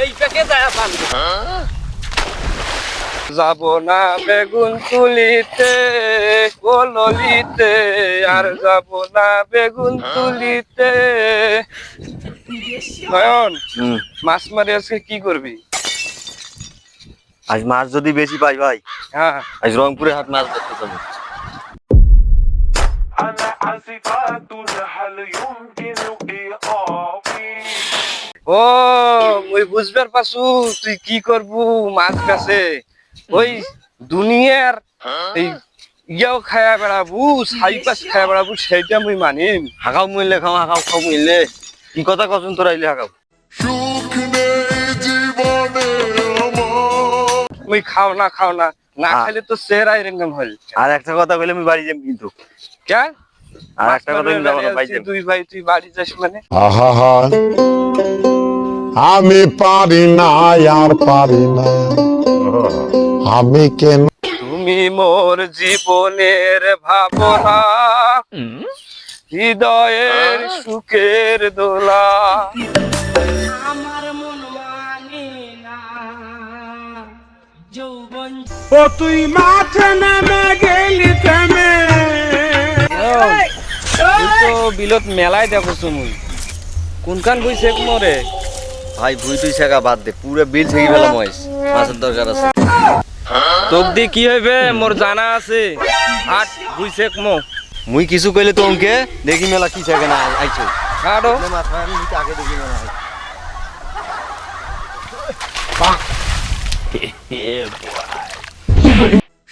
এই প্যাকে যায় পান যাব না বেগুন তুলিতে ও ললিতে, আর যাব না বেগুন তুলিতে। নয়ন, মাছ মারি আজকে কি করবি? আজ মাছ যদি বেশি পাই ভাই, হ্যাঁ, আজ রংপুরে হাট মাছ ধরতে যাবো। ও ওই বুঝবার পাছু তুই কি করবু মাছ কাছে, ওই দুনিয়ার এই ইয়াও খায়া বেড়াবু, ছাই পাশ খায়া বেড়াবু, সেইটা মুই মানিম। হাঁকাও মরলে খাও, হাঁকাও খাও মরলে। কি কথা কখন তোরা আইলে হাঁকাও? মুই খাও না না খাইলে তো চেহারা এরকম হল। আর একটা কথা কইলে আমি বাড়ি যাম কিন্তু। কে? আর একটা কথা আমি যাবো না, বাড়ি যাম। দুই ভাই তুই বাড়ি যাস মানে? আহা আমি পারি না, আর পারি না আমি কেন। তুমি মোর জীবনের ভাবনা, হৃদয়ের সুখের দোলা। আমার মন মানে না যৌবন। ও তুই মাঠে নেমে গেলি থেমে। তুই তো বিলত মেলায় দেখছো মুই, কোনখান বইছে মোরে? ভাই ভুই তুই শেখা বাদ দে, পুরো বিল ছেড়ে ফেলাম মহেশ, মাছের দরকার আছে। তোক দি কি হইবে মোর জানা আছে, হাট বুঝছে মো। মুই কিছু কইলে তো অঙ্কে দেখি মেলা কি শেখে না আইছো। হাড়ো মাছ ভাই আমি নিতে আগে দেখি মেলা হয়।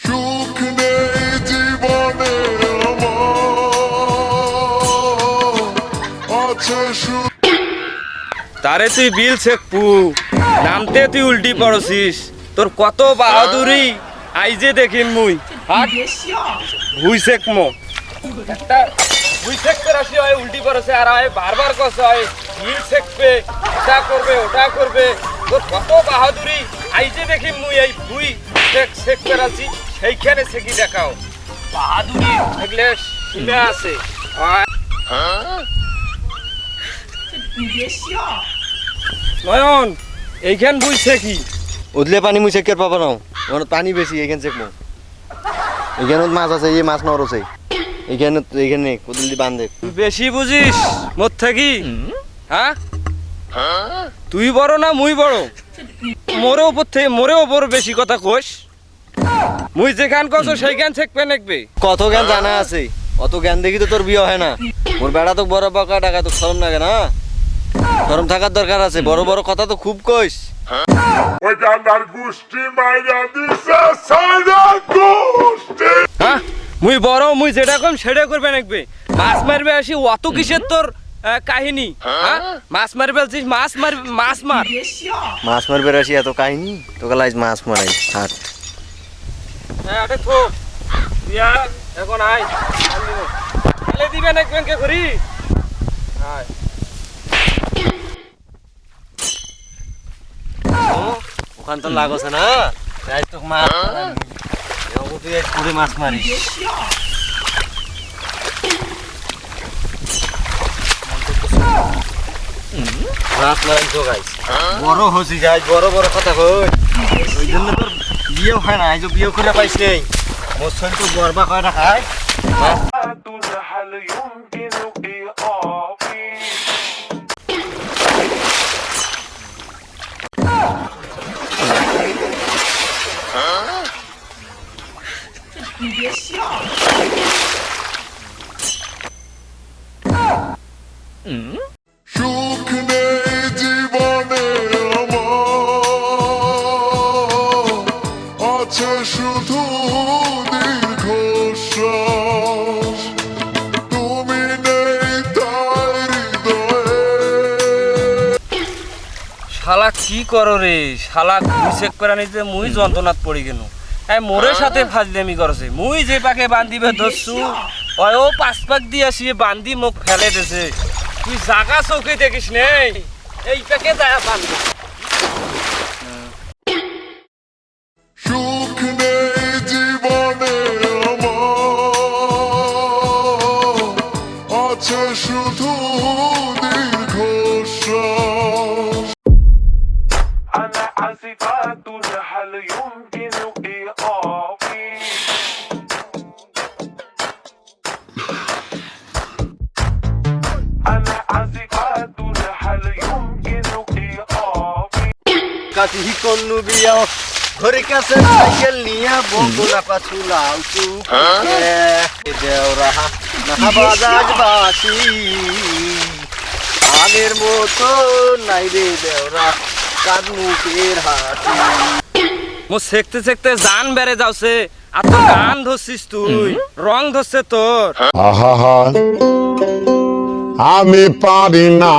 সুখ নেই জীবনে আমার, আছে সুখ। তারে তুই বিল শেখপু, নামতে তুই উল্টি পড়ছিস, তোর কত বাহাদুরি আইজে দেখিন মুই। হাট ভুই শেখ মো একটা ভুই শেখতে রাশি হয় উল্টি পড়ছে, আর হয় বারবার কষে হয় বিল শেখবে, এটা করবে ওটা করবে, তোর কত বাহাদুরি আইজে দেখিন মুই। এই ভুই শেখতে রাশি সেইখানে শেখি দেখাও, বাহাদুরি দেখলে শুনে আছে। নয়ন এইখান বুঝ শেখি, উদলে পানি মুই চেকের পাবো না, মানে পানি বেশি এইখান চেকমো। এইখানে মাছ আছে, এই মাছ নর আছে এইখানে কুদুল দি বান্ধে। তুই বেশি বুঝিস মোর থাকি। হ্যাঁ তুই বড় না মুই বড়? মোরে উপর থেকে মোরে ওপর বেশি কথা কোস। মুই যেখান কছ সেইখান শেখবে নেকবে। কত জ্ঞান জানা আছে, অত জ্ঞান দেখি তো তোর বিয়ে হয় না। মোর বেড়া তো বড় বকা টাকা তো শরম লাগে না? শরম থাকার দরকার আছে, বড় বড় কথা তো খুব কইস। ওই গান্ডার গোষ্ঠী মাইরা দিছে সাইরা গোষ্ঠী। হ্যাঁ মুই বড়, মুই যেটা কম সেটা করবে নেকবে। মাছ মারবে আসি অত কিসের তোর কাহিনী? হ্যাঁ মাছ মারবে বলছিস, মাছ মার। মাছ মারবে রাশি এত কাহিনী, তোকে লাইজ মাছ মারাই হাট। হ্যাঁ ওটা থোক দিয়া এখন আয় তাহলে দিবে না ব্যাংকে করি। আয় ওখান তো লাগছে না, আজ তো মাছ তুই আজ পুরে মাছ মারিস। মাছ মারাই তো গাইস, বড় হসি যাই, বড় বড় কথা কই। ওই জন্য তোর বিয়েও হয় না, আজ বিয়ে করে পাইস নেই। মোর শরীর তো গরবা কয়টা খায়। সুখ নেই জীবনে আমার, আছে শুধু দীর্ঘশ্বাস। তুমি নেই তাই হৃদয়ে। শালা কি করো রে শালা, ঘুষ চেক করে নিতে মুই যন্ত্রণাত পড়ি কেন? মোরের সাথে ফাজলামি করছে। মুই যে পাকে বান্ধিবে ধরছু ওই ও পাঁচ পাক দিয়ে আসিয়ে বান্ধি মুখ ফেলে দিছে। তুই জাগা চৌকি দেখিস নেই, এই পাকে যায় বান্ধি। সুখ নেই জীবনে আমার, আছে শুধু দীর্ঘশ্বাস। খাটি কন্নু বিয়া ঘরে কাছে সাইকেল নিয়া বগুলা পাছু লাউ চুকে দেওরা না বাজাজ বাসি আগের মতো নাই রে দেওরা কাদ মুখের হাতি মো শেখতে শেখতে জান বেড়ে যাচ্ছে আর তোর গান ধরছিস তুই রং ধরছে তোর আহা আমি পারি না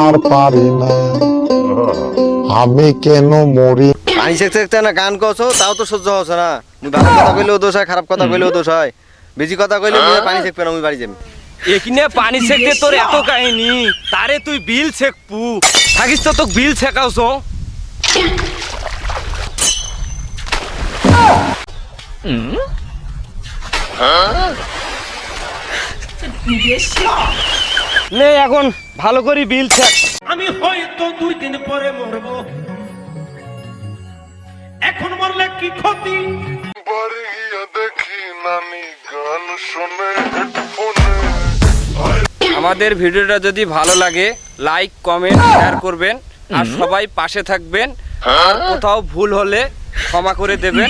আর পারি না আমি কেন মরি পানি শেখতে শেখতে না গান করছো তাও তো সহ্য হচ্ছে না মুই ভালো কথা কইলেও দোষ হয় খারাপ কথা কইলেও দোষ হয় বেশি কথা কইলে মুই পানি শেখবে না মুই বাড়ি যাবি এখানে পানি ছেঁকতে তোর এত কাহিনী তারে তুই বিল ছেঁকপু থাকিস তো তোকে বিল ছেঁকাওছ নে এখন ভালো করে বিল ছেঁক আমি হয়তো 2 দিন পরে মরব এখন মরলে কি ক্ষতি বাড়ি গিয়ে দেখি নানি গান শোনে হেডফোনে আমাদের ভিডিওটা যদি ভালো লাগে লাইক কমেন্ট শেয়ার করবেন আর সবাই পাশে থাকবেন আর কোথাও ভুল হলে ক্ষমা করে দেবেন